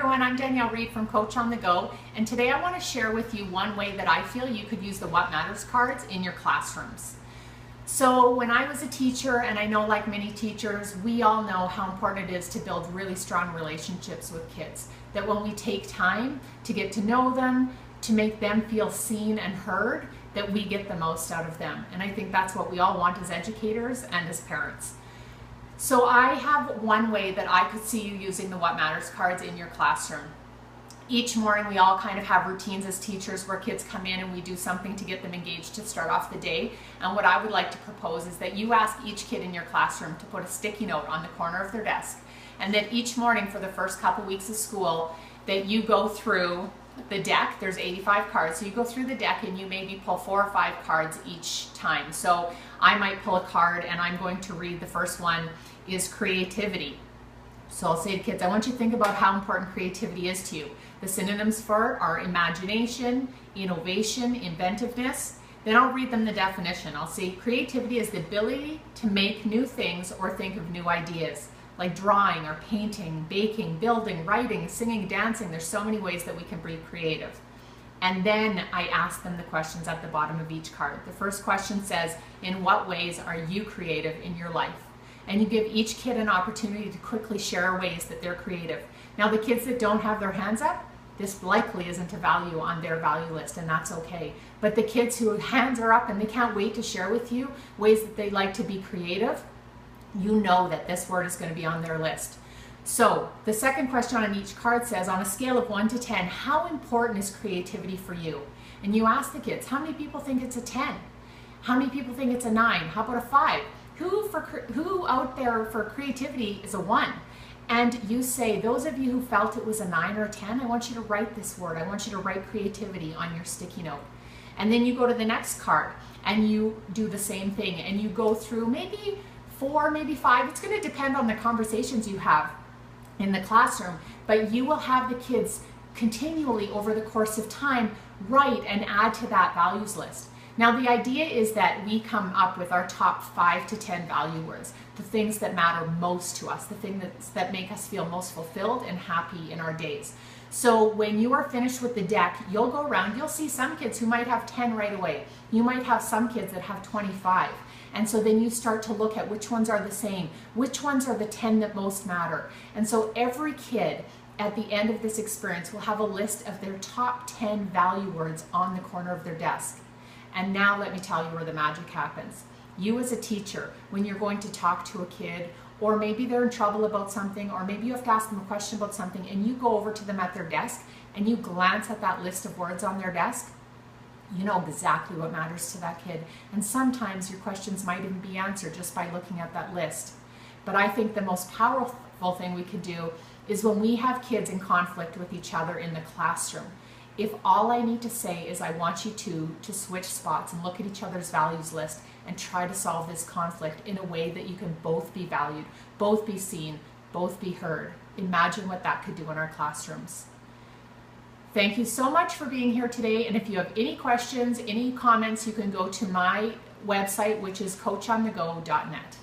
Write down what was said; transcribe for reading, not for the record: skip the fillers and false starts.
everyone, I'm Danielle Reed from Coach on the Go, and today I want to share with you one way that I feel you could use the What Matters cards in your classrooms. So when I was a teacher, and I know like many teachers, we all know how important it is to build really strong relationships with kids. That when we take time to get to know them, to make them feel seen and heard, that we get the most out of them. And I think that's what we all want as educators and as parents. So I have one way that I could see you using the What Matters cards in your classroom. Each morning we all kind of have routines as teachers where kids come in and we do something to get them engaged to start off the day. And what I would like to propose is that you ask each kid in your classroom to put a sticky note on the corner of their desk. And that each morning for the first couple weeks of school that you go through the deck. There's 85 cards, so you go through the deck and you maybe pull 4 or 5 cards each time. So I might pull a card and I'm going to read the first one is creativity. So I'll say to kids, I want you to think about how important creativity is to you. The synonyms for it are imagination, innovation, inventiveness. Then I'll read them the definition. I'll say creativity is the ability to make new things or think of new ideas, like drawing or painting, baking, building, writing, singing, dancing. There's so many ways that we can be creative. And then I ask them the questions at the bottom of each card. The first question says, in what ways are you creative in your life? And you give each kid an opportunity to quickly share ways that they're creative. Now the kids that don't have their hands up, this likely isn't a value on their value list, and that's okay. But the kids whose hands are up and they can't wait to share with you ways that they like to be creative, you know that this word is going to be on their list. So the second question on each card says, on a scale of 1 to 10, how important is creativity for you? And you ask the kids, how many people think it's a 10? How many people think it's a 9? How about a 5? Who out there for creativity is a 1? And you say, those of you who felt it was a 9 or a 10, I want you to write this word. I want you to write creativity on your sticky note. And then you go to the next card and you do the same thing and you go through maybe 4, maybe 5. It's going to depend on the conversations you have in the classroom, but you will have the kids continually over the course of time write and add to that values list. Now the idea is that we come up with our top 5 to 10 value words, the things that matter most to us, the things that make us feel most fulfilled and happy in our days. So when you are finished with the deck, you'll go around, you'll see some kids who might have 10 right away. You might have some kids that have 25. And so then you start to look at which ones are the same, which ones are the 10 that most matter. And so every kid at the end of this experience will have a list of their top 10 value words on the corner of their desk. And now let me tell you where the magic happens. You as a teacher, when you're going to talk to a kid, or maybe they're in trouble about something, or maybe you have to ask them a question about something, and you go over to them at their desk and you glance at that list of words on their desk, you know exactly what matters to that kid. And sometimes your questions might even be answered just by looking at that list. But I think the most powerful thing we could do is when we have kids in conflict with each other in the classroom. If all I need to say is I want you to switch spots and look at each other's values list and try to solve this conflict in a way that you can both be valued, both be seen, both be heard. Imagine what that could do in our classrooms. Thank you so much for being here today. And if you have any questions, any comments, you can go to my website, which is coachonthego.net.